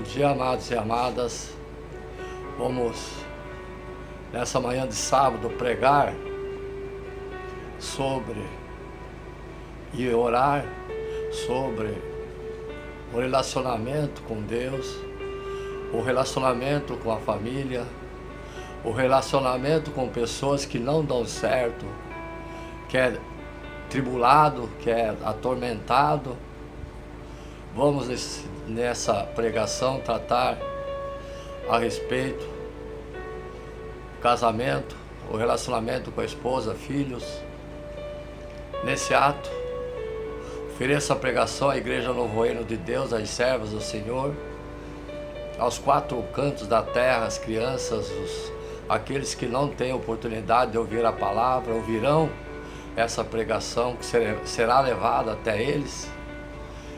dia, amados e amadas. Vamos, nessa manhã de sábado, pregar sobre e orar sobre o relacionamento com Deus, o relacionamento com a família, o relacionamento com pessoas que não dão certo, que é tribulado, que é atormentado. Vamos nessa pregação tratar a respeito do casamento, o relacionamento com a esposa, filhos. Nesse ato, ofereço a pregação à Igreja Novo Reino de Deus, às servas do Senhor, aos quatro cantos da terra, as crianças, aqueles que não têm oportunidade de ouvir a palavra, ouvirão essa pregação que será levada até eles.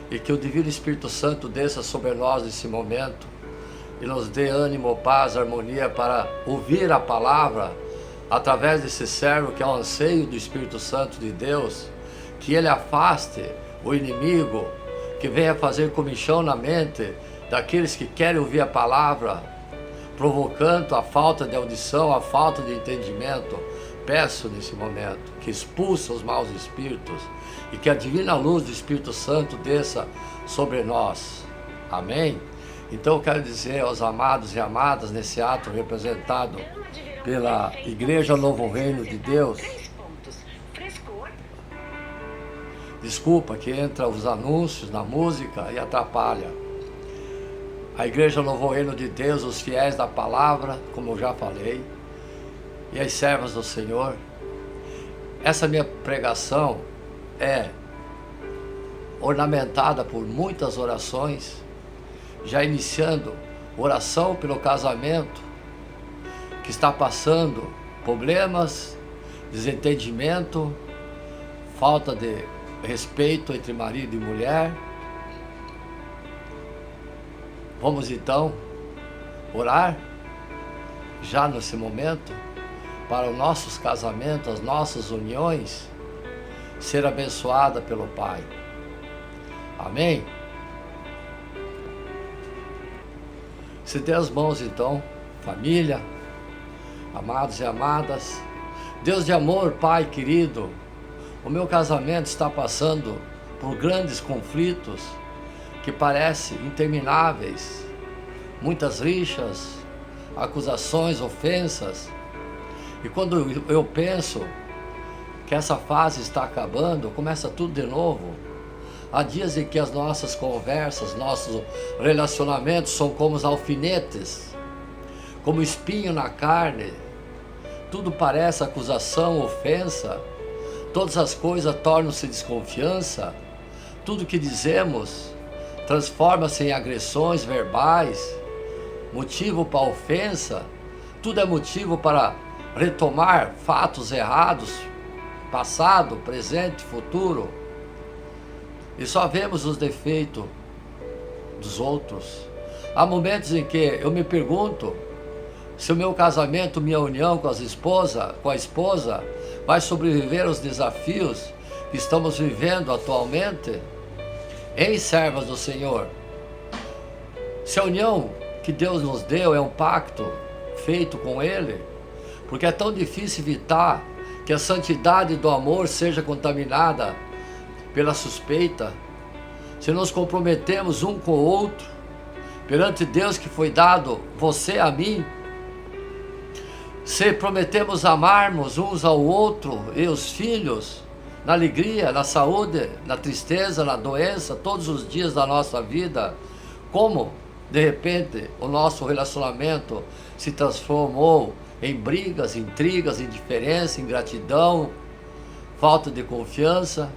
E que o Divino Espírito Santo desça sobre nós nesse momento e nos dê ânimo, paz, harmonia para ouvir a palavra através desse servo que é o anseio do Espírito Santo de Deus, que ele afaste o inimigo, que venha fazer comichão na mente daqueles que querem ouvir a palavra, provocando a falta de audição, a falta de entendimento. Peço nesse momento que expulse os maus espíritos e que a divina luz do Espírito Santo desça sobre nós. Amém? Então eu quero dizer aos amados e amadas nesse ato representado pela Igreja Novo Reino de Deus. Desculpa que entra os anúncios na música e atrapalha. A Igreja Novo Reino de Deus, os fiéis da palavra, como eu já falei, e as servas do Senhor. Essa minha pregação é ornamentada por muitas orações, já iniciando oração pelo casamento que está passando problemas, desentendimento, falta de respeito entre marido e mulher. Vamos então orar já nesse momento para os nossos casamentos, as nossas uniões ser abençoada pelo Pai. Amém? Se dê as mãos então, família, amados e amadas. Deus de amor, Pai querido, o meu casamento está passando por grandes conflitos que parecem intermináveis, muitas rixas, acusações, ofensas. E quando eu penso que essa fase está acabando, começa tudo de novo. Há dias em que as nossas conversas, nossos relacionamentos são como os alfinetes, como espinho na carne. Tudo parece acusação, ofensa. Todas as coisas tornam-se desconfiança. Tudo que dizemos transforma-se em agressões verbais, motivo para ofensa. Tudo é motivo para retomar fatos errados, passado, presente, futuro. E só vemos os defeitos dos outros. Há momentos em que eu me pergunto se o meu casamento, minha união com a esposa, vai sobreviver aos desafios que estamos vivendo atualmente. Em servas do Senhor, se a união que Deus nos deu é um pacto feito com Ele, porque é tão difícil evitar que a santidade do amor seja contaminada pela suspeita. Se nos comprometemos um com o outro, perante Deus que foi dado você a mim, se prometemos amarmos uns ao outro e os filhos, na alegria, na saúde, na tristeza, na doença, todos os dias da nossa vida, como de repente o nosso relacionamento se transformou em brigas, intrigas, indiferença, ingratidão, falta de confiança.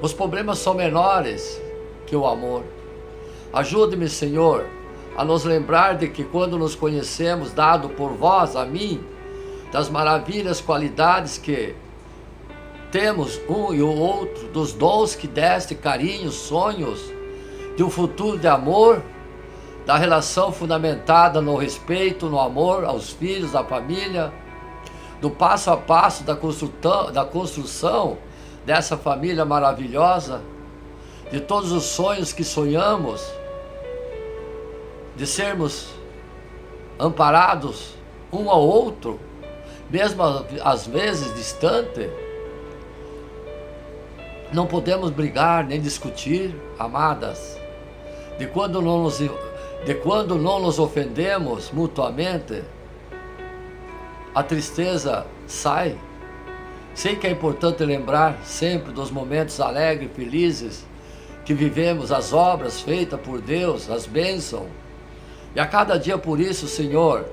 Os problemas são menores que o amor. Ajude-me, Senhor, a nos lembrar de que quando nos conhecemos, dado por vós, a mim, das maravilhas, qualidades que temos um e o outro, dos dons que deste, carinhos, sonhos, de um futuro de amor, da relação fundamentada no respeito, no amor aos filhos, à família, do passo a passo da construção dessa família maravilhosa, de todos os sonhos que sonhamos, de sermos amparados um ao outro, mesmo às vezes distante. Não podemos brigar nem discutir, amadas, de quando não nos ofendemos mutuamente, a tristeza sai. Sei que é importante lembrar sempre dos momentos alegres e felizes que vivemos, as obras feitas por Deus, as bênçãos. E a cada dia por isso, Senhor,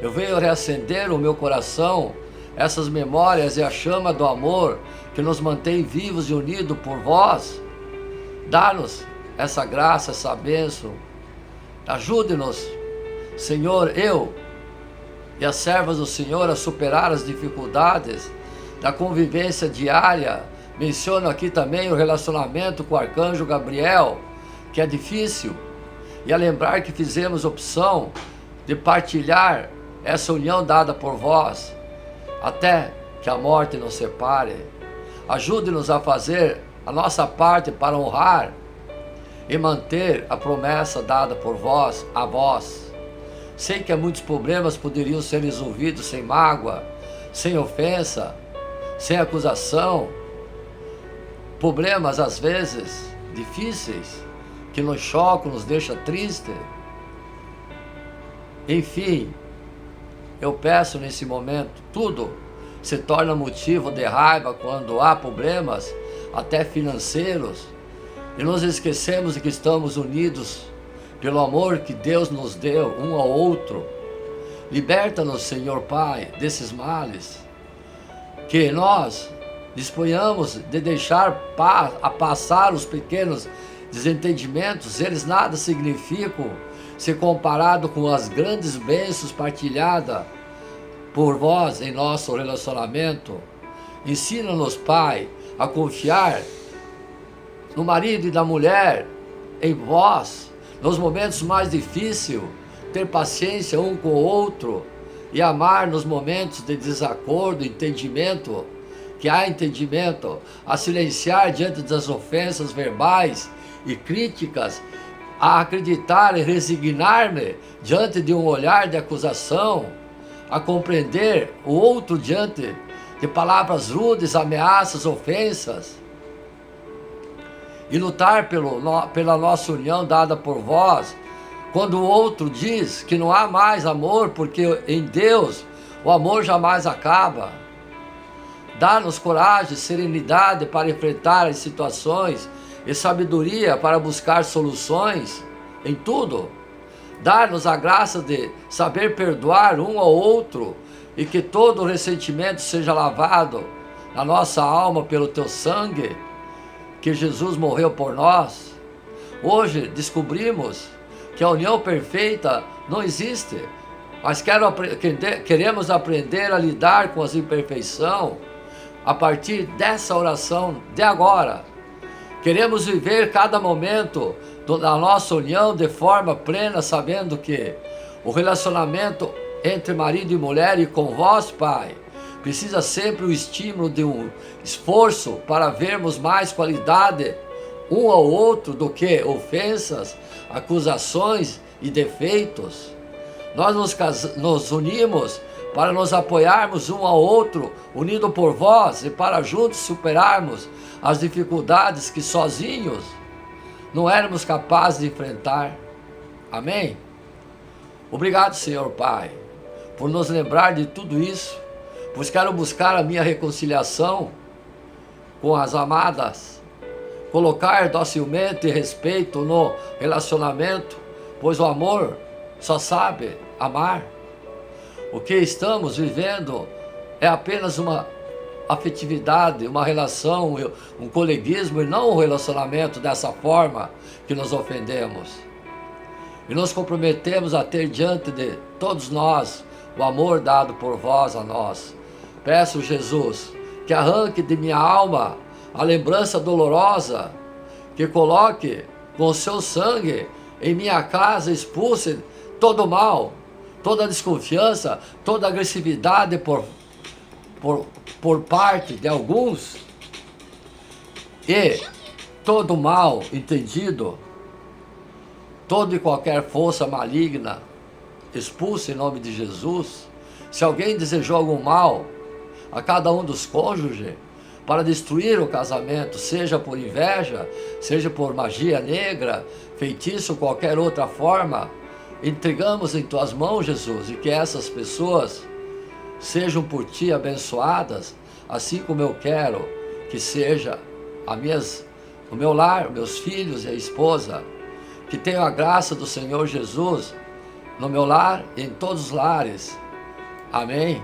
eu venho reacender o meu coração, essas memórias e a chama do amor que nos mantém vivos e unidos por vós. Dá-nos essa graça, essa bênção. Ajude-nos, Senhor, eu e as servas do Senhor a superar as dificuldades da convivência diária. Menciono aqui também o relacionamento com o arcanjo Gabriel, que é difícil, e a lembrar que fizemos opção de partilhar essa união dada por vós, até que a morte nos separe. Ajude-nos a fazer a nossa parte para honrar e manter a promessa dada por vós a vós. Sei que muitos problemas poderiam ser resolvidos sem mágoa, sem ofensa, sem acusação. Problemas às vezes difíceis, que nos chocam, nos deixam tristes. Enfim, eu peço nesse momento, tudo se torna motivo de raiva quando há problemas, até financeiros, e nos esquecemos de que estamos unidos pelo amor que Deus nos deu um ao outro. Liberta-nos, Senhor Pai, desses males, que nós disponhamos de deixar a passar os pequenos desentendimentos. Eles nada significam se comparado com as grandes bênçãos partilhadas por vós em nosso relacionamento. Ensina-nos, Pai, a confiar no marido e na mulher, em vós, nos momentos mais difíceis, ter paciência um com o outro e amar nos momentos de desacordo, entendimento, que há entendimento, a silenciar diante das ofensas verbais e críticas, a acreditar e resignar-me diante de um olhar de acusação, a compreender o outro diante de palavras rudes, ameaças, ofensas, e lutar pela nossa união dada por vós, quando o outro diz que não há mais amor, porque em Deus o amor jamais acaba. Dá-nos coragem, serenidade para enfrentar as situações e sabedoria para buscar soluções em tudo. Dá-nos a graça de saber perdoar um ao outro e que todo ressentimento seja lavado na nossa alma pelo teu sangue, que Jesus morreu por nós. Hoje descobrimos que a união perfeita não existe, mas queremos aprender a lidar com as imperfeições a partir dessa oração de agora. Queremos viver cada momento da nossa união de forma plena, sabendo que o relacionamento entre marido e mulher e com vós, Pai, precisa sempre o estímulo de um esforço para vermos mais qualidade um ao outro do que ofensas, acusações e defeitos. Nós nos unimos para nos apoiarmos um ao outro, unido por vós, e para juntos superarmos as dificuldades que sozinhos não éramos capazes de enfrentar. Amém? Obrigado, Senhor Pai, por nos lembrar de tudo isso, pois quero buscar a minha reconciliação com as amadas, colocar docilmente respeito no relacionamento, pois o amor só sabe amar. O que estamos vivendo é apenas uma afetividade, uma relação, um coleguismo, e não um relacionamento dessa forma que nos ofendemos. E nos comprometemos a ter diante de todos nós o amor dado por vós a nós. Peço, Jesus, que arranque de minha alma a lembrança dolorosa, que coloque com o seu sangue em minha casa, expulse todo o mal, toda desconfiança, toda agressividade por parte de alguns, e todo mal entendido toda e qualquer força maligna, expulsa em nome de Jesus. Se alguém desejou algum mal a cada um dos cônjuges, para destruir o casamento, seja por inveja, seja por magia negra, feitiço ou qualquer outra forma, entregamos em tuas mãos, Jesus, e que essas pessoas sejam por ti abençoadas, assim como eu quero que seja o meu lar, meus filhos e a esposa, que tenham a graça do Senhor Jesus no meu lar e em todos os lares. Amém?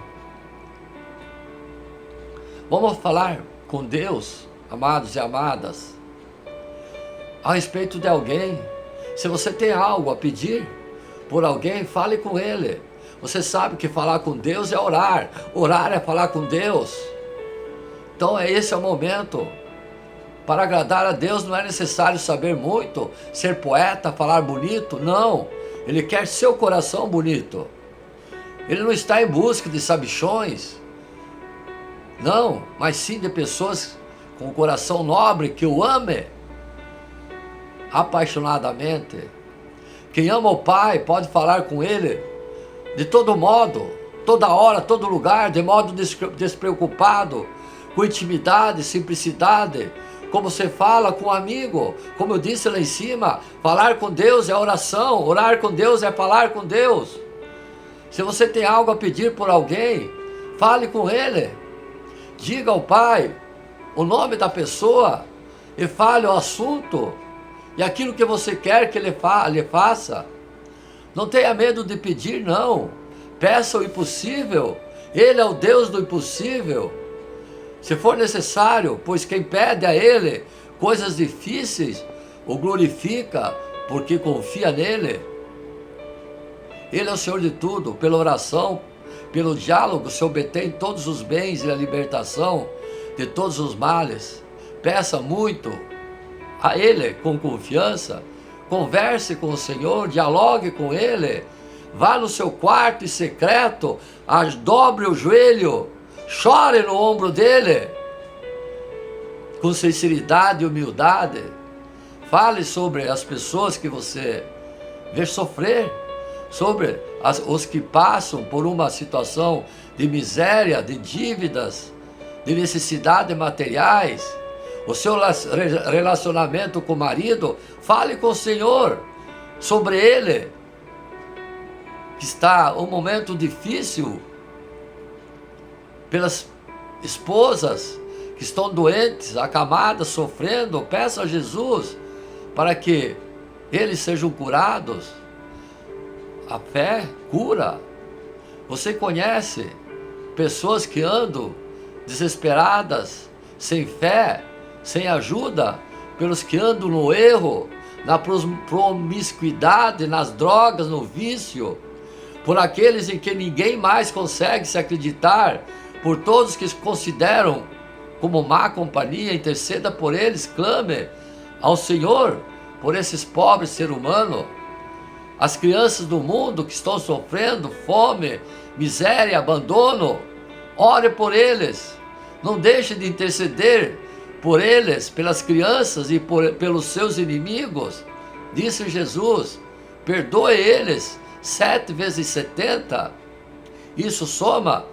Vamos falar com Deus, amados e amadas, a respeito de alguém. Se você tem algo a pedir por alguém, fale com Ele. Você sabe que falar com Deus é orar. Orar é falar com Deus. Então esse é o momento. Para agradar a Deus não é necessário saber muito, ser poeta, falar bonito. Não, Ele quer seu coração bonito. Ele não está em busca de sabichões. Não, mas sim de pessoas com o coração nobre, que o ame apaixonadamente. Quem ama o Pai pode falar com Ele de todo modo, toda hora, todo lugar, de modo despreocupado, com intimidade, simplicidade, como você fala com um amigo. Como eu disse lá em cima, falar com Deus é oração, orar com Deus é falar com Deus. Se você tem algo a pedir por alguém, fale com Ele. Diga ao Pai o nome da pessoa e fale o assunto e aquilo que você quer que Ele lhe faça. Não tenha medo de pedir, não. Peça o impossível. Ele é o Deus do impossível. Se for necessário, pois quem pede a Ele coisas difíceis, o glorifica, porque confia nele. Ele é o Senhor de tudo. Pela oração, pelo diálogo, se obtém todos os bens e a libertação de todos os males. Peça muito a Ele com confiança. Converse com o Senhor, dialogue com Ele. Vá no seu quarto em secreto, dobre o joelho, chore no ombro dEle, com sinceridade e humildade. Fale sobre as pessoas que você vê sofrer, sobre os que passam por uma situação de miséria, de dívidas, de necessidades materiais. O seu relacionamento com o marido, fale com o Senhor sobre ele, que está um momento difícil, pelas esposas que estão doentes, acamadas, sofrendo. Peça a Jesus para que eles sejam curados. A fé cura. Você conhece pessoas que andam desesperadas, sem fé, sem ajuda, pelos que andam no erro, na promiscuidade, nas drogas, no vício, por aqueles em que ninguém mais consegue se acreditar, por todos que se consideram como má companhia. Interceda por eles, clame ao Senhor por esses pobres seres humanos. As crianças do mundo que estão sofrendo fome, miséria, abandono, ore por eles. Não deixe de interceder por eles, pelas crianças e pelos seus inimigos. Disse Jesus, perdoe eles 7 vezes 70. Isso soma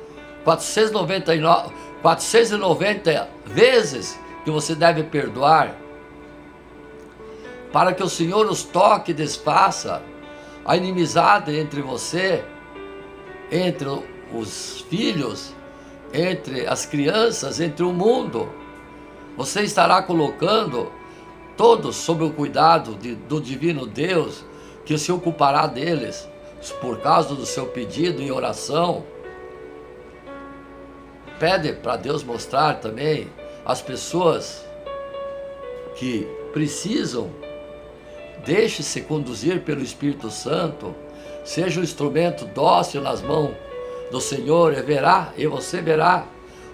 490 vezes que você deve perdoar, para que o Senhor os toque e desfaça a inimizade entre você, entre os filhos, entre as crianças, entre o mundo. Você estará colocando todos sob o cuidado do divino Deus, que se ocupará deles por causa do seu pedido em oração. Pede para Deus mostrar também as pessoas que precisam. Deixe-se conduzir pelo Espírito Santo. Seja um instrumento dócil nas mãos do Senhor e você verá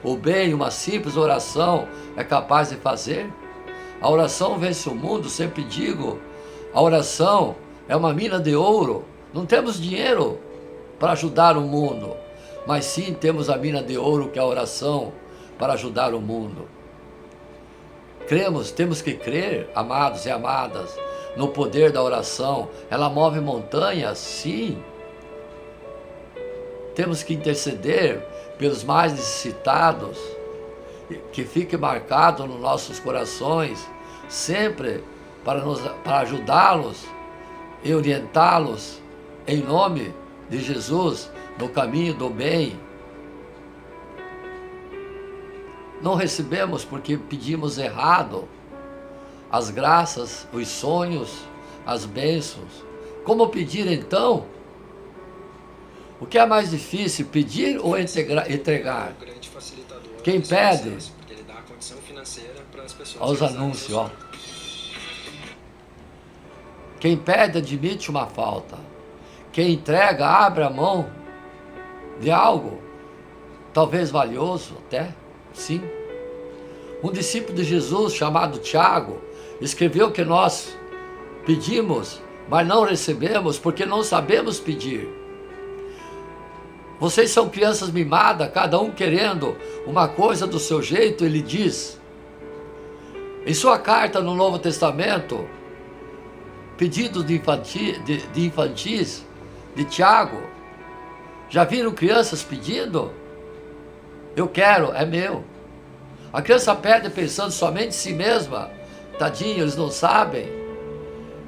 o bem. Uma simples oração é capaz de fazer. A oração vence o mundo. Sempre digo, a oração é uma mina de ouro. Não temos dinheiro para ajudar o mundo, mas sim temos a mina de ouro, que é a oração, para ajudar o mundo. Temos que crer, amados e amadas, no poder da oração. Ela move montanhas, sim. Temos que interceder pelos mais necessitados, que fique marcado nos nossos corações, sempre para ajudá-los e orientá-los em nome de Jesus no caminho do bem. Não recebemos porque pedimos errado as graças, os sonhos, as bênçãos. Como pedir então? O que é mais difícil, pedir ou entregar? Quem pede? Olha os anúncios, ó. Quem pede admite uma falta. Quem entrega abre a mão de algo, talvez valioso até, sim. Um discípulo de Jesus chamado Tiago escreveu que nós pedimos, mas não recebemos porque não sabemos pedir. Vocês são crianças mimadas, cada um querendo uma coisa do seu jeito, ele diz. Em sua carta no Novo Testamento, pedidos de infantis, de Tiago, já viram crianças pedindo? Eu quero, é meu. A criança pede pensando somente em si mesma. Tadinho, eles não sabem.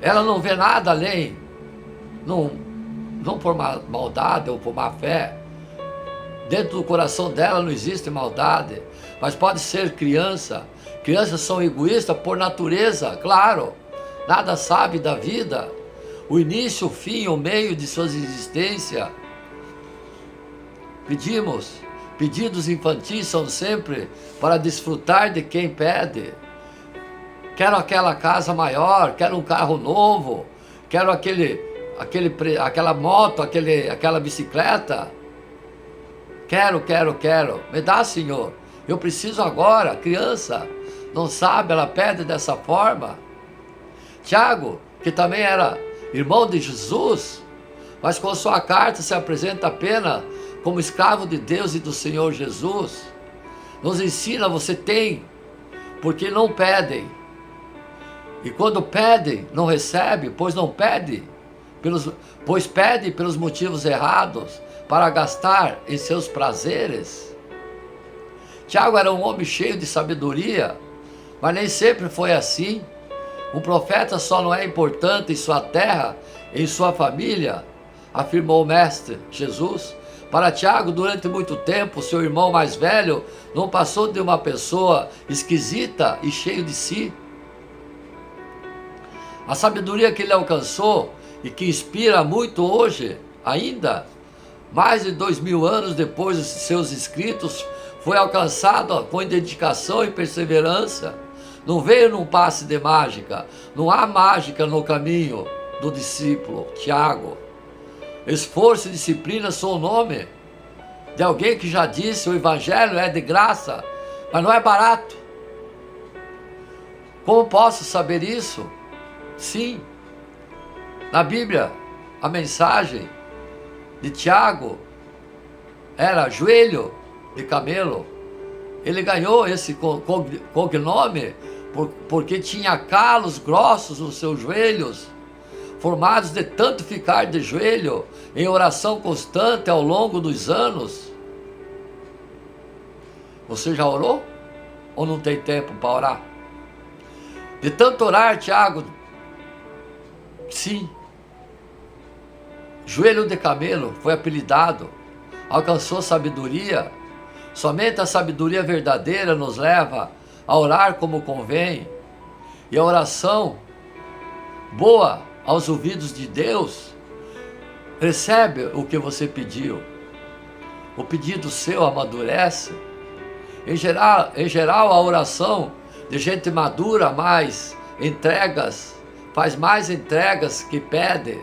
Ela não vê nada além. Não por maldade ou por má fé. Dentro do coração dela não existe maldade. Mas pode ser criança. Crianças são egoístas por natureza, claro. Nada sabe da vida. O início, o fim, o meio de sua existência. Pedidos infantis são sempre para desfrutar de quem pede. Quero aquela casa maior, quero um carro novo, quero aquela moto, aquela bicicleta. Quero. Me dá, Senhor. Eu preciso agora. Criança não sabe, ela pede dessa forma. Tiago, que também era irmão de Jesus, mas com sua carta se apresenta apenas como escravo de Deus e do Senhor Jesus, nos ensina: você tem, porque não pedem. E quando pedem, não recebe, pois pede pelos motivos errados, para gastar em seus prazeres. Tiago era um homem cheio de sabedoria, mas nem sempre foi assim. Um profeta só não é importante em sua terra, em sua família, afirmou o Mestre Jesus. Para Tiago, durante muito tempo, seu irmão mais velho não passou de uma pessoa esquisita e cheio de si. A sabedoria que ele alcançou e que inspira muito hoje, ainda, mais de 2000 anos depois de seus escritos, foi alcançada com dedicação e perseverança. Não veio num passe de mágica. Não há mágica no caminho do discípulo Tiago. Esforço e disciplina são o nome de alguém que já disse: o evangelho é de graça, mas não é barato. Como posso saber isso? Sim, na Bíblia, a mensagem de Tiago era joelho de camelo. Ele ganhou esse cognome porque tinha calos grossos nos seus joelhos, formados de tanto ficar de joelho em oração constante ao longo dos anos. Você já orou? Ou não tem tempo para orar? De tanto orar, Tiago, sim, joelho de camelo foi apelidado, alcançou sabedoria. Somente a sabedoria verdadeira nos leva a orar como convém. E a oração boa aos ouvidos de Deus recebe o que você pediu. O pedido seu amadurece. Em geral, a oração de gente madura faz mais entregas que pede.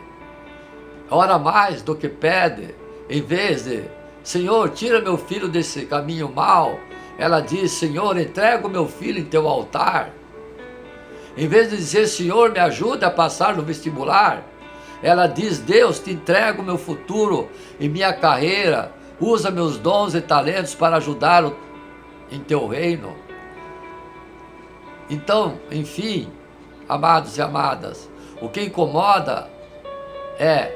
Ora mais do que pede. Em vez de: Senhor, tira meu filho desse caminho mau, ela diz: Senhor, entrega o meu filho em teu altar. Em vez de dizer: Senhor, me ajuda a passar no vestibular, ela diz: Deus, te entrego o meu futuro e minha carreira, usa meus dons e talentos para ajudar em teu reino. Então, enfim, amados e amadas, O que incomoda é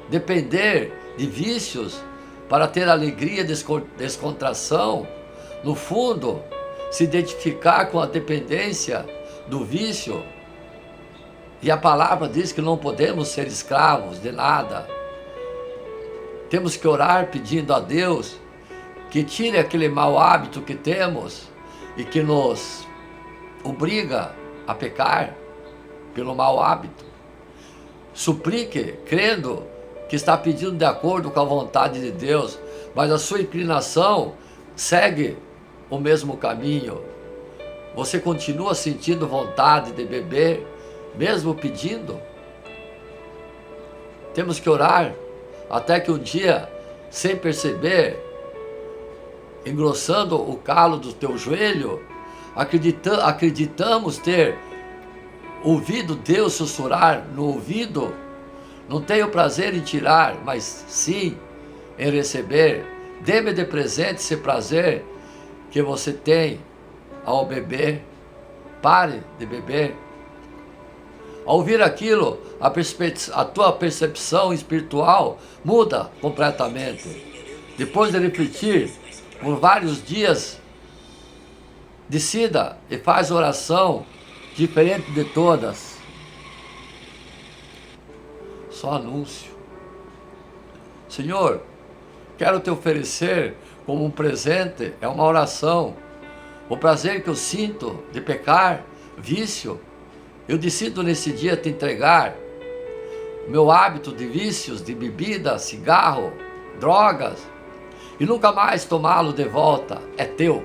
depender de vícios para ter alegria, descontração. No fundo, se identificar com a dependência do vício. E a palavra diz que não podemos ser escravos de nada. Temos que orar pedindo a Deus que tire aquele mau hábito que temos e que nos obriga a pecar pelo mau hábito. Suplique, crendo que está pedindo de acordo com a vontade de Deus, mas a sua inclinação segue o mesmo caminho. Você continua sentindo vontade de beber, mesmo pedindo? Temos que orar até que um dia, sem perceber, engrossando o calo do teu joelho, acreditamos ter ouvido Deus sussurrar no ouvido. Não tenho prazer em tirar, mas sim em receber. Dê-me de presente esse prazer que você tem ao beber. Pare de beber. Ao ouvir aquilo, a tua percepção espiritual muda completamente. Depois de refletir por vários dias, decida e faz oração diferente de todas. Só anúncio. Senhor, quero te oferecer como um presente, é uma oração, o prazer que eu sinto de pecar, vício. Eu decido nesse dia te entregar o meu hábito de vícios, de bebida, cigarro, drogas, e nunca mais tomá-lo de volta. É teu.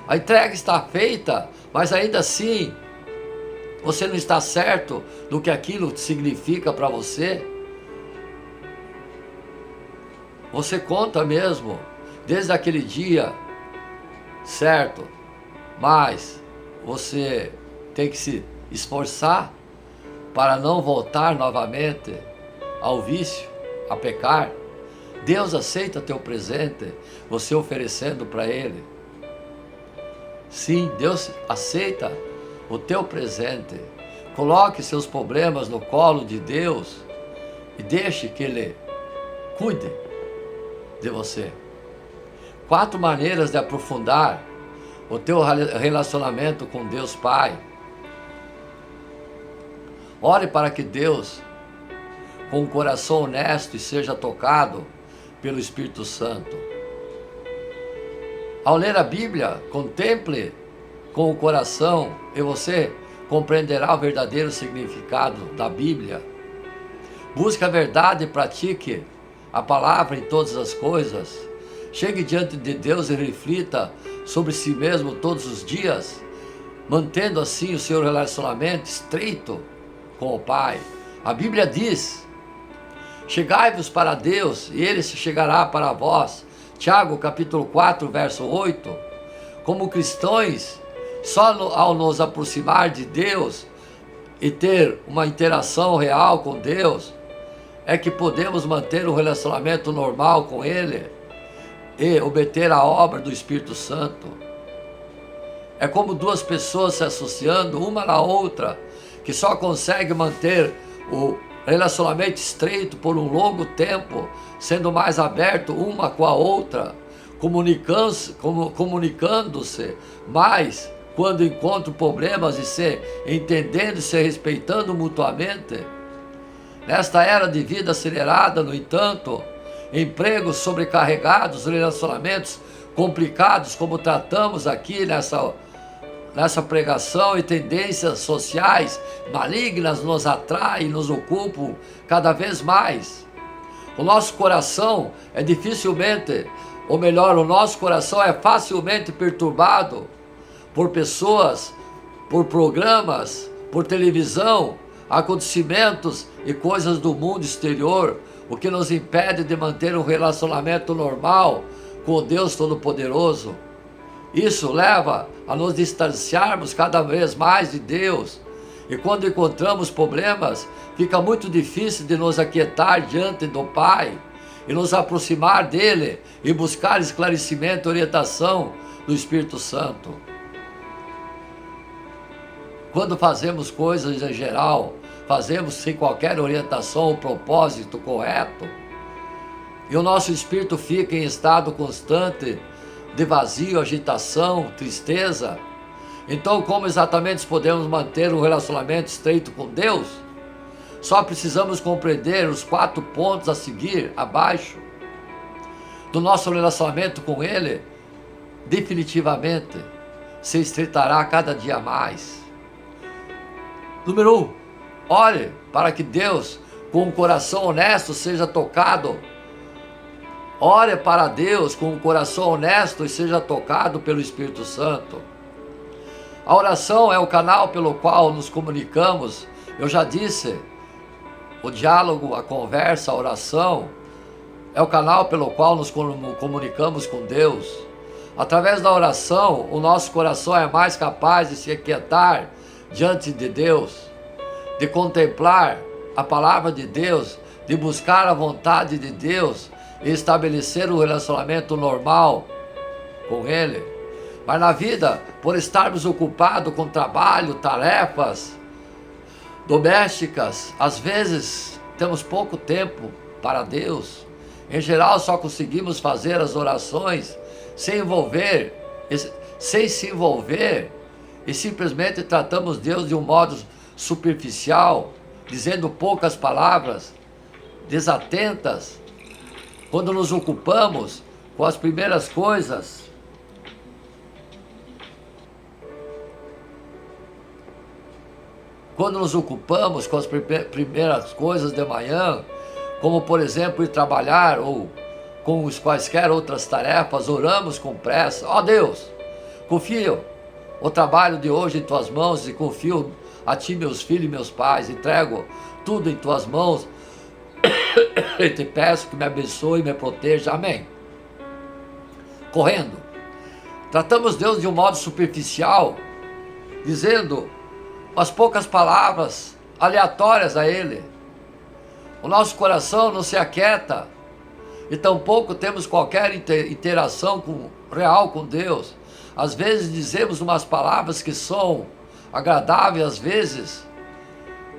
A entrega está feita, mas ainda assim você não está certo do que aquilo significa para você. Você conta mesmo, desde aquele dia, certo? Mas você tem que se esforçar para não voltar novamente ao vício, a pecar. Deus aceita teu presente, você oferecendo para Ele. Sim, Deus aceita o teu presente. Coloque seus problemas no colo de Deus e deixe que Ele cuide de você. 4 maneiras de aprofundar o teu relacionamento com Deus Pai. Ore para que Deus, com um coração honesto, seja tocado pelo Espírito Santo. Ao ler a Bíblia, contemple com o coração e você compreenderá o verdadeiro significado da Bíblia. Busque a verdade e pratique a palavra em todas as coisas. Chegue diante de Deus e reflita sobre si mesmo todos os dias, mantendo assim o seu relacionamento estreito com o Pai. A Bíblia diz: chegai-vos para Deus e Ele se chegará para vós. Tiago capítulo 4, verso 8. Como cristãos, só ao nos aproximar de Deus e ter uma interação real com Deus, é que podemos manter um relacionamento normal com Ele e obter a obra do Espírito Santo. É como 2 pessoas se associando uma na outra, que só consegue manter o relacionamento estreito por um longo tempo, sendo mais aberto uma com a outra, comunicando-se mais quando encontram problemas e se entendendo e se respeitando mutuamente. Nesta era de vida acelerada, no entanto, empregos sobrecarregados, relacionamentos complicados, como tratamos aqui nessa pregação, e tendências sociais malignas nos atraem, nos ocupam cada vez mais. O nosso coração é dificilmente, ou melhor, o nosso coração é facilmente perturbado por pessoas, por programas, por televisão, acontecimentos e coisas do mundo exterior, o que nos impede de manter um relacionamento normal com o Deus Todo-Poderoso. Isso leva a nos distanciarmos cada vez mais de Deus. E quando encontramos problemas, fica muito difícil de nos aquietar diante do Pai e nos aproximar dele e buscar esclarecimento e orientação do Espírito Santo. Quando fazemos coisas em geral, fazemos sem qualquer orientação ou propósito correto, e o nosso espírito fica em estado constante de vazio, agitação, tristeza. Então, como exatamente podemos manter um relacionamento estreito com Deus? Só precisamos compreender os 4 pontos a seguir abaixo do nosso relacionamento com Ele. Definitivamente se estreitará cada dia mais. Número 1, ore para que Deus, com um coração honesto, seja tocado. Ore para Deus com um coração honesto e seja tocado pelo Espírito Santo. A oração é o canal pelo qual nos comunicamos. Eu já disse, o diálogo, a conversa, a oração é o canal pelo qual nos comunicamos com Deus. Através da oração, o nosso coração é mais capaz de se aquietar diante de Deus, de contemplar a palavra de Deus, de buscar a vontade de Deus e estabelecer um relacionamento normal com Ele. Mas na vida, por estarmos ocupados com trabalho, tarefas domésticas, às vezes temos pouco tempo para Deus. Em geral, só conseguimos fazer as orações sem se envolver, e simplesmente tratamos Deus de um modo superficial, dizendo poucas palavras, desatentas. Quando nos ocupamos com as primeiras coisas, primeiras coisas de manhã, como por exemplo ir trabalhar ou com os quaisquer outras tarefas, oramos com pressa. Ó Deus, confio o trabalho de hoje em tuas mãos e confio a ti meus filhos e meus pais, entrego tudo em tuas mãos e te peço que me abençoe e me proteja, amém. Correndo, tratamos Deus de um modo superficial, dizendo umas poucas palavras aleatórias a Ele. O nosso coração não se aquieta e tampouco temos qualquer interação real com Deus. Às vezes dizemos umas palavras que são agradáveis, às vezes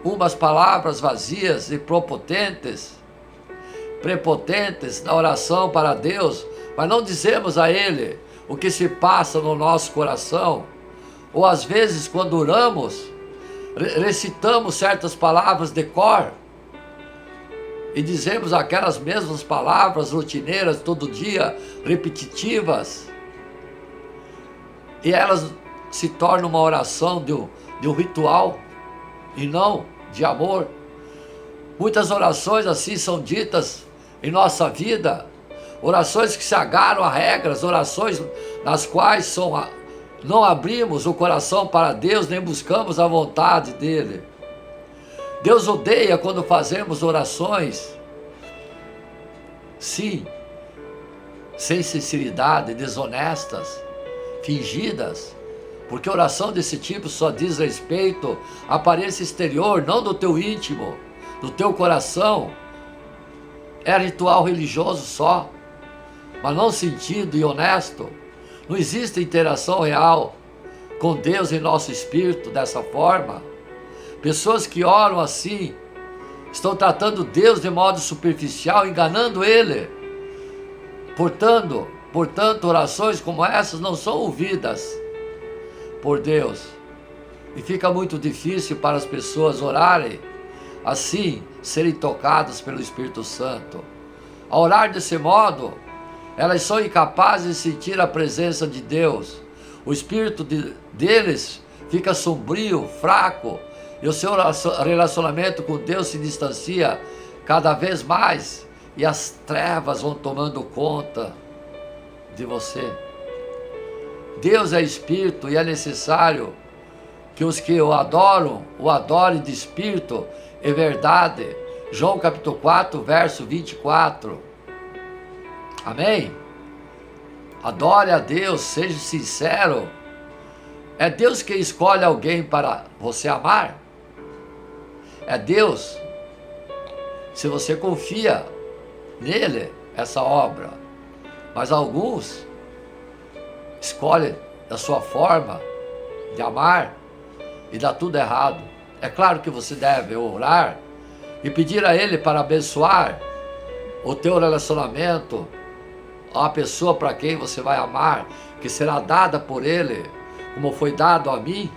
umas palavras vazias e prepotentes na oração para Deus, mas não dizemos a Ele o que se passa no nosso coração. Ou às vezes, quando oramos, recitamos certas palavras de cor e dizemos aquelas mesmas palavras rotineiras todo dia, repetitivas, e elas se tornam uma oração de um ritual e não de amor. Muitas orações assim são ditas em nossa vida, orações que se agarram a regras, orações nas quais não abrimos o coração para Deus, nem buscamos a vontade dEle. Deus odeia quando fazemos orações, sim, sem sinceridade, desonestas, fingidas, porque oração desse tipo só diz respeito à aparência exterior, não do teu íntimo, do teu coração. É ritual religioso só, mas não sentido e honesto. Não existe interação real com Deus em nosso espírito dessa forma. Pessoas que oram assim estão tratando Deus de modo superficial, enganando Ele. Portanto, orações como essas não são ouvidas por Deus. E fica muito difícil para as pessoas orarem assim, serem tocadas pelo Espírito Santo. Ao orar desse modo, elas são incapazes de sentir a presença de Deus. O espírito deles fica sombrio, fraco, e o seu relacionamento com Deus se distancia cada vez mais, e as trevas vão tomando conta de você. Deus é espírito e é necessário que os que o adorem de espírito e verdade. João capítulo 4, verso 24. Amém? Adore a Deus, seja sincero. É Deus quem escolhe alguém para você amar. É Deus, se você confia nele, essa obra. Mas alguns escolhem a sua forma de amar e dá tudo errado. É claro que você deve orar e pedir a Ele para abençoar o teu relacionamento, a pessoa para quem você vai amar, que será dada por Ele, como foi dado a mim,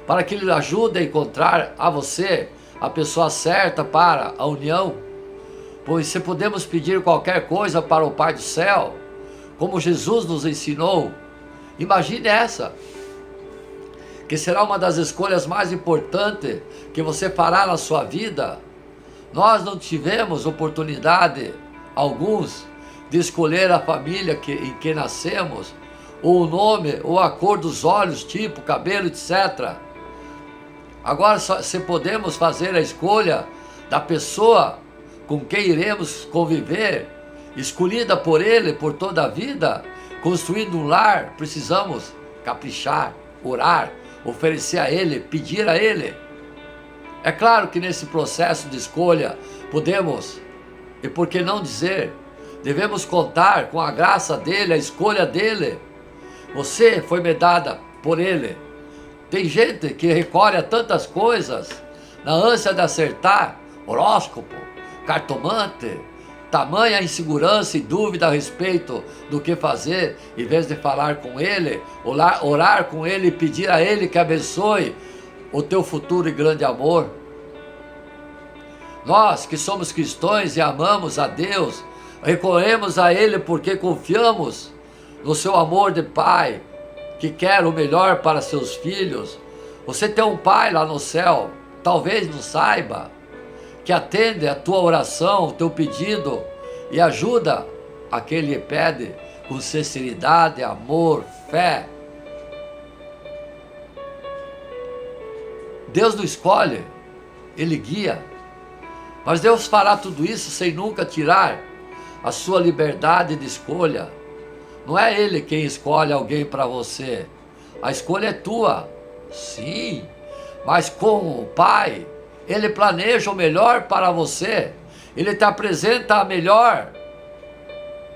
para que Ele ajude a encontrar a você a pessoa certa para a união. Pois se podemos pedir qualquer coisa para o Pai do céu, como Jesus nos ensinou, imagine essa, que será uma das escolhas mais importantes que você fará na sua vida. Nós não tivemos oportunidade, alguns, de escolher a família em que nascemos, ou o nome, ou a cor dos olhos, tipo, cabelo, etc. Agora, se podemos fazer a escolha da pessoa com quem iremos conviver, escolhida por Ele por toda a vida, construindo um lar, precisamos caprichar, orar, oferecer a Ele, pedir a Ele. É claro que nesse processo de escolha podemos, e por que não dizer, devemos contar com a graça dEle, a escolha dEle. Você foi me dada por Ele. Tem gente que recorre a tantas coisas na ânsia de acertar, horóscopo, cartomante, tamanha insegurança e dúvida a respeito do que fazer, em vez de falar com Ele, orar com Ele e pedir a Ele que abençoe o teu futuro e grande amor. Nós que somos cristãos e amamos a Deus, recorremos a Ele porque confiamos no seu amor de Pai, que quer o melhor para seus filhos. Você tem um Pai lá no céu, talvez não saiba, que atende a tua oração, o teu pedido e ajuda a quem lhe pede com sinceridade, amor, fé. Deus não escolhe, Ele guia. Mas Deus fará tudo isso sem nunca tirar a sua liberdade de escolha. Não é Ele quem escolhe alguém para você. A escolha é tua, sim. Mas com o Pai, Ele planeja o melhor para você. Ele te apresenta a melhor.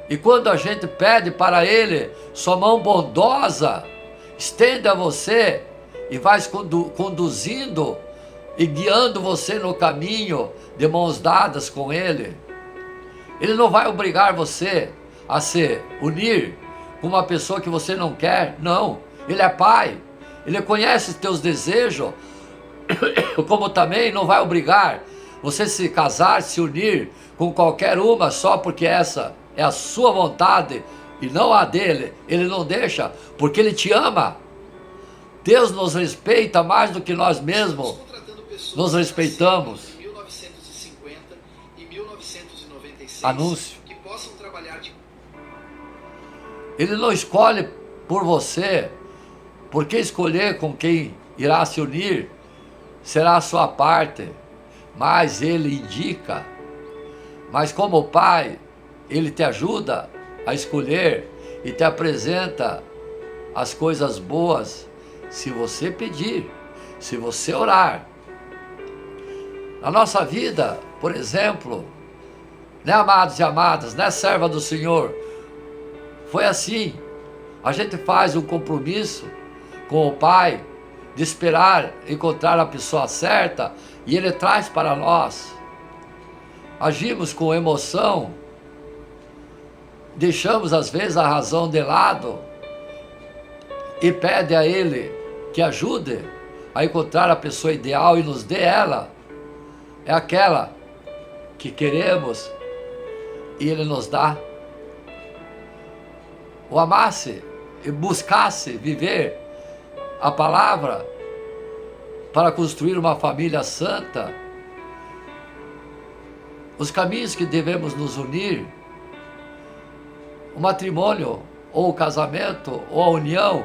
E quando a gente pede para Ele, sua mão bondosa estende a você e vai conduzindo e guiando você no caminho de mãos dadas com Ele. Ele não vai obrigar você a se unir com uma pessoa que você não quer, não. Ele é Pai, Ele conhece os teus desejos, como também não vai obrigar você se casar, se unir com qualquer uma só porque essa é a sua vontade e não a dele. Ele não deixa, porque Ele te ama. Deus nos respeita mais do que nós mesmos nos respeitamos. Em 1950 e 1996, anúncio. que possam trabalhar de... Ele não escolhe por você, porque escolher com quem irá se unir será a sua parte, mas Ele indica. Mas como Pai, Ele te ajuda a escolher e te apresenta as coisas boas, se você pedir, se você orar. Na nossa vida, por exemplo, né, amados e amadas, né, serva do Senhor, foi assim. A gente faz um compromisso com o Pai de esperar encontrar a pessoa certa e Ele traz para nós. Agimos com emoção, deixamos às vezes a razão de lado e pede a Ele que ajude a encontrar a pessoa ideal e nos dê ela. É aquela que queremos e Ele nos dá. O amasse e buscasse viver a palavra para construir uma família santa, os caminhos que devemos nos unir, o matrimônio ou o casamento ou a união,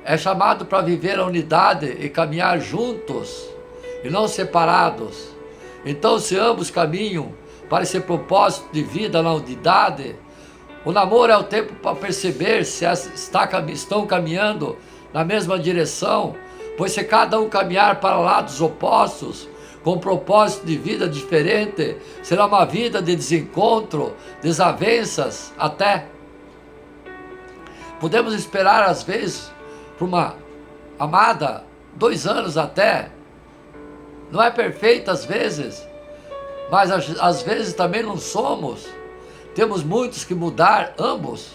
é chamado para viver a unidade e caminhar juntos e não separados. Então, se ambos caminham para esse propósito de vida na unidade, o namoro é o tempo para perceber se estão caminhando na mesma direção, pois se cada um caminhar para lados opostos, com um propósito de vida diferente, será uma vida de desencontro, desavenças até. Podemos esperar às vezes por uma amada 2 anos até. Não é perfeita às vezes, mas às vezes também não somos. Temos muitos que mudar ambos.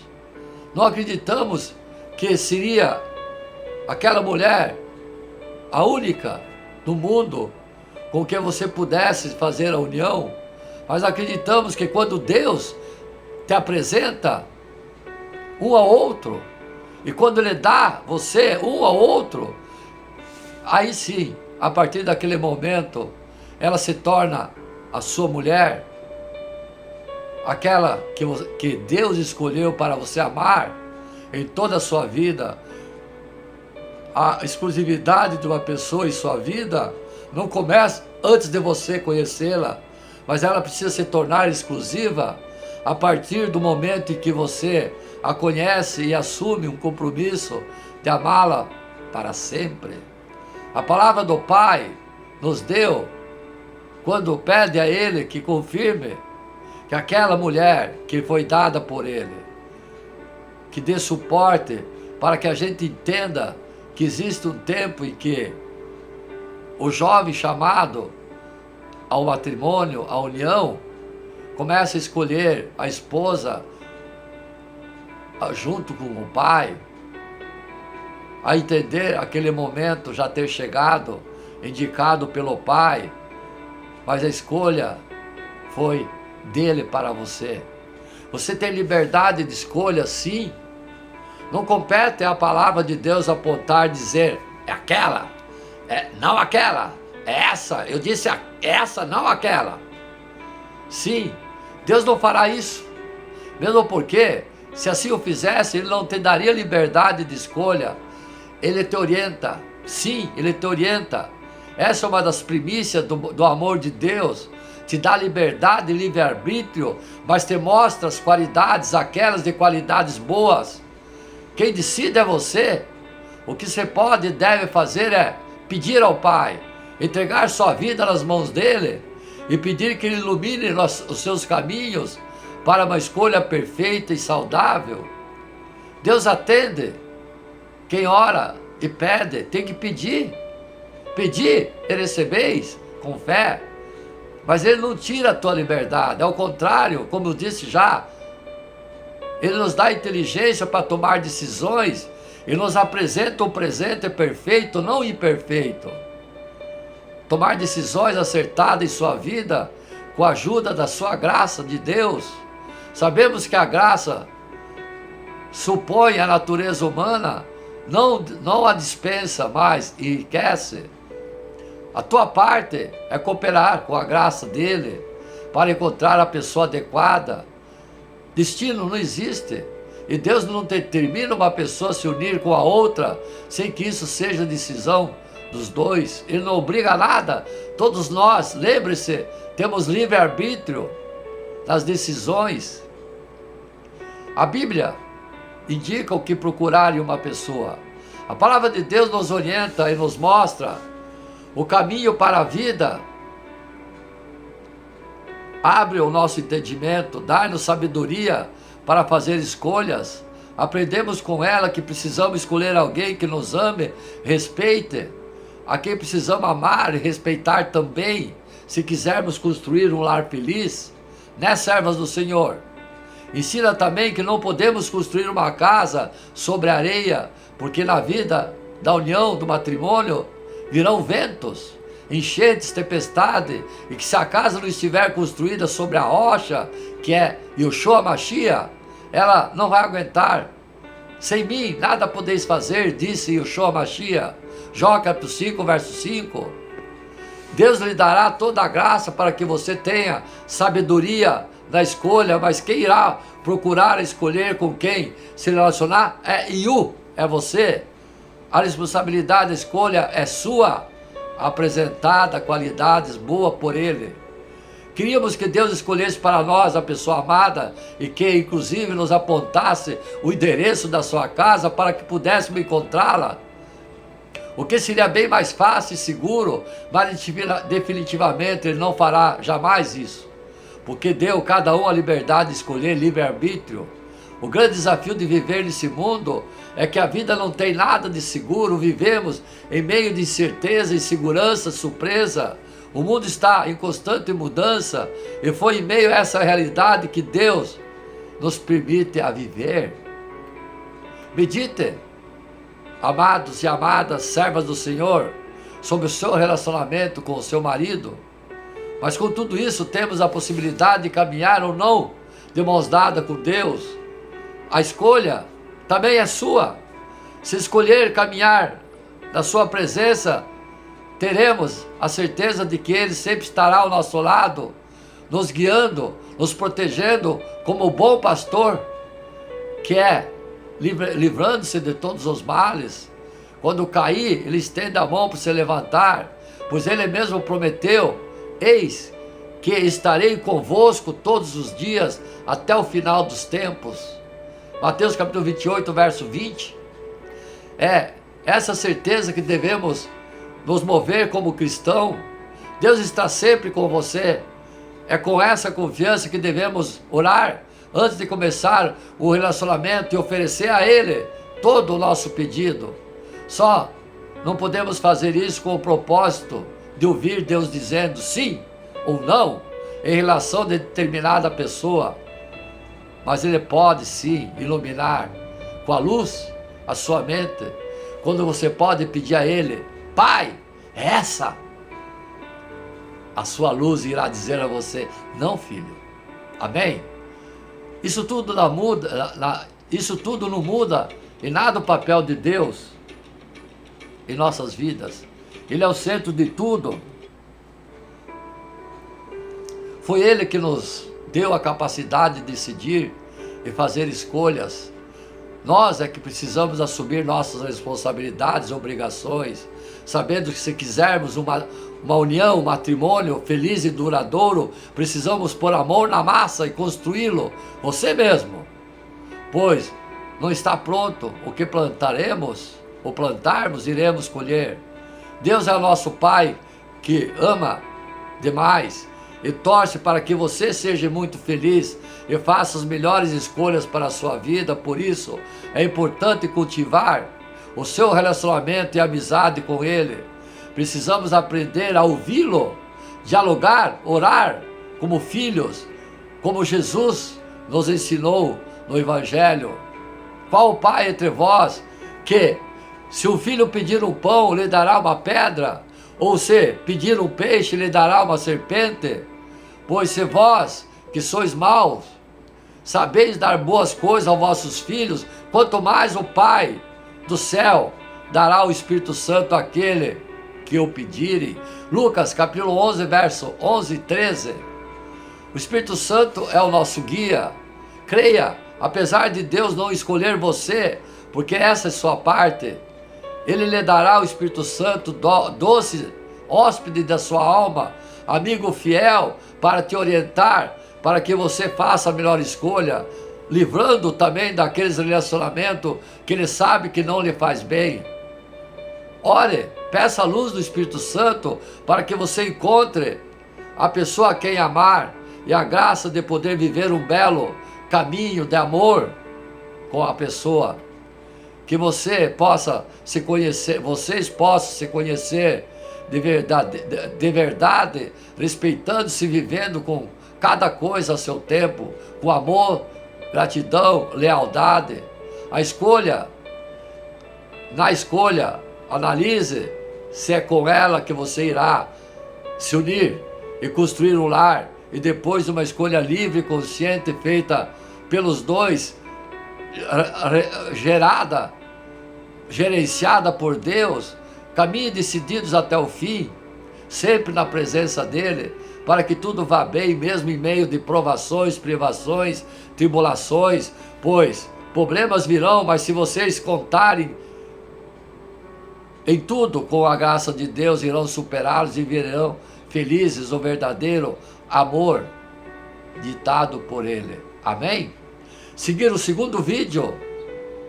Não acreditamos que seria aquela mulher a única no mundo com quem você pudesse fazer a união, mas acreditamos que quando Deus te apresenta um ao outro, e quando Ele dá você um ao outro, aí sim, a partir daquele momento, ela se torna a sua mulher, aquela que Deus escolheu para você amar em toda a sua vida. A exclusividade de uma pessoa em sua vida não começa antes de você conhecê-la, mas ela precisa se tornar exclusiva a partir do momento em que você a conhece e assume um compromisso de amá-la para sempre. A palavra do Pai nos deu quando pede a Ele que confirme que aquela mulher que foi dada por Ele, que dê suporte para que a gente entenda que existe um tempo em que o jovem chamado ao matrimônio, à união, começa a escolher a esposa junto com o pai, a entender aquele momento já ter chegado, indicado pelo pai, mas a escolha foi dele para você. Você tem liberdade de escolha, sim. Não compete a palavra de Deus apontar, dizer, é aquela, não aquela, é essa. Eu disse essa, não aquela. Sim, Deus não fará isso. Mesmo porque, se assim o fizesse, Ele não te daria liberdade de escolha. Ele te orienta. Sim, Ele te orienta. Essa é uma das primícias do amor de Deus. Te dá liberdade e livre-arbítrio, mas te mostra as qualidades, aquelas de qualidades boas. Quem decide é você. O que você pode e deve fazer é pedir ao Pai, entregar sua vida nas mãos dEle e pedir que Ele ilumine os seus caminhos para uma escolha perfeita e saudável. Deus atende. Quem ora e pede, tem que pedir. Pedir e recebeis com fé. Mas Ele não tira a tua liberdade. Ao contrário, como eu disse já, Ele nos dá inteligência para tomar decisões e nos apresenta um presente perfeito, não imperfeito. Tomar decisões acertadas em sua vida com a ajuda da sua graça de Deus. Sabemos que a graça supõe a natureza humana, não a dispensa, mas enriquece. A tua parte é cooperar com a graça dele para encontrar a pessoa adequada. Destino não existe. E Deus não determina uma pessoa se unir com a outra sem que isso seja decisão dos dois. Ele não obriga a nada. Todos nós, lembre-se, temos livre-arbítrio nas decisões. A Bíblia indica o que procurar em uma pessoa. A palavra de Deus nos orienta e nos mostra o caminho para a vida. Abre o nosso entendimento, dá-nos sabedoria para fazer escolhas. Aprendemos com ela que precisamos escolher alguém que nos ame, respeite, a quem precisamos amar e respeitar também, se quisermos construir um lar feliz, né, servas do Senhor? Ensina também que não podemos construir uma casa sobre areia, porque na vida da união, do matrimônio, virão ventos, enchentes, tempestade, e que se a casa não estiver construída sobre a rocha, que é Yeshua Mashiach, ela não vai aguentar. Sem mim nada podeis fazer, disse Yeshua Mashiach. Jó capítulo 5, verso 5. Deus lhe dará toda a graça para que você tenha sabedoria na escolha, mas quem irá procurar escolher com quem se relacionar é você. A responsabilidade da escolha é sua, apresentada qualidades boas por Ele. Queríamos que Deus escolhesse para nós a pessoa amada e que inclusive nos apontasse o endereço da sua casa para que pudéssemos encontrá-la. O que seria bem mais fácil e seguro, mas definitivamente Ele não fará jamais isso. Porque deu cada um a liberdade de escolher, livre-arbítrio. O grande desafio de viver nesse mundo é que a vida não tem nada de seguro, vivemos em meio de incerteza, insegurança, surpresa. O mundo está em constante mudança e foi em meio a essa realidade que Deus nos permite a viver. Medite, amados e amadas, servas do Senhor, sobre o seu relacionamento com o seu marido. Mas com tudo isso temos a possibilidade de caminhar ou não de mãos dadas com Deus. A escolha também é sua. Se escolher caminhar na sua presença, teremos a certeza de que Ele sempre estará ao nosso lado, nos guiando, nos protegendo como o bom pastor, que é livrando-se de todos os males. Quando cair, Ele estende a mão para se levantar, pois Ele mesmo prometeu: eis que estarei convosco todos os dias até o final dos tempos. Mateus capítulo 28, verso 20. É essa certeza que devemos nos mover como cristão. Deus está sempre com você. É com essa confiança que devemos orar antes de começar o relacionamento e oferecer a Ele todo o nosso pedido. Só não podemos fazer isso com o propósito de ouvir Deus dizendo sim ou não em relação a determinada pessoa. Mas Ele pode sim iluminar com a luz a sua mente, quando você pode pedir a Ele: Pai, essa a sua luz irá dizer a você: não, filho. Amém? Isso tudo não muda, isso tudo não muda em nada o papel de Deus em nossas vidas. Ele é o centro de tudo. Foi Ele que nos deu a capacidade de decidir e fazer escolhas. Nós é que precisamos assumir nossas responsabilidades e obrigações, sabendo que se quisermos uma união, um matrimônio feliz e duradouro, precisamos pôr a mão na massa e construí-lo, você mesmo. Pois não está pronto o que plantaremos, ou plantarmos, iremos colher. Deus é o nosso Pai que ama demais e torce para que você seja muito feliz e faça as melhores escolhas para a sua vida. Por isso é importante cultivar o seu relacionamento e amizade com Ele. Precisamos aprender a ouvi-lo, dialogar, orar como filhos, como Jesus nos ensinou no Evangelho. Qual pai entre vós que, se o filho pedir um pão, lhe dará uma pedra? Ou se pedir um peixe, lhe dará uma serpente? Pois se vós, que sois maus, sabeis dar boas coisas aos vossos filhos, quanto mais o Pai do céu dará o Espírito Santo àquele que o pedirem. Lucas capítulo 11, verso 11 e 13. O Espírito Santo é o nosso guia. Creia, apesar de Deus não escolher você, porque essa é sua parte, Ele lhe dará o Espírito Santo, doce hóspede da sua alma, amigo fiel, para te orientar, para que você faça a melhor escolha, livrando também daqueles relacionamentos que Ele sabe que não lhe faz bem. Ore, peça a luz do Espírito Santo para que você encontre a pessoa a quem amar e a graça de poder viver um belo caminho de amor com a pessoa. Que você possa se conhecer, vocês possam se conhecer de verdade, respeitando-se, vivendo com cada coisa a seu tempo, com amor, gratidão, lealdade. Na escolha, analise se é com ela que você irá se unir e construir um lar, e depois de uma escolha livre e consciente feita pelos dois, gerenciada por Deus, caminhe decididos até o fim, sempre na presença dEle, para que tudo vá bem, mesmo em meio de provações, privações, tribulações, pois problemas virão, mas se vocês contarem em tudo com a graça de Deus, irão superá-los e virão felizes, o verdadeiro amor ditado por Ele. Amém? Seguir o segundo vídeo,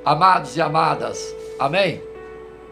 amados e amadas. Amém?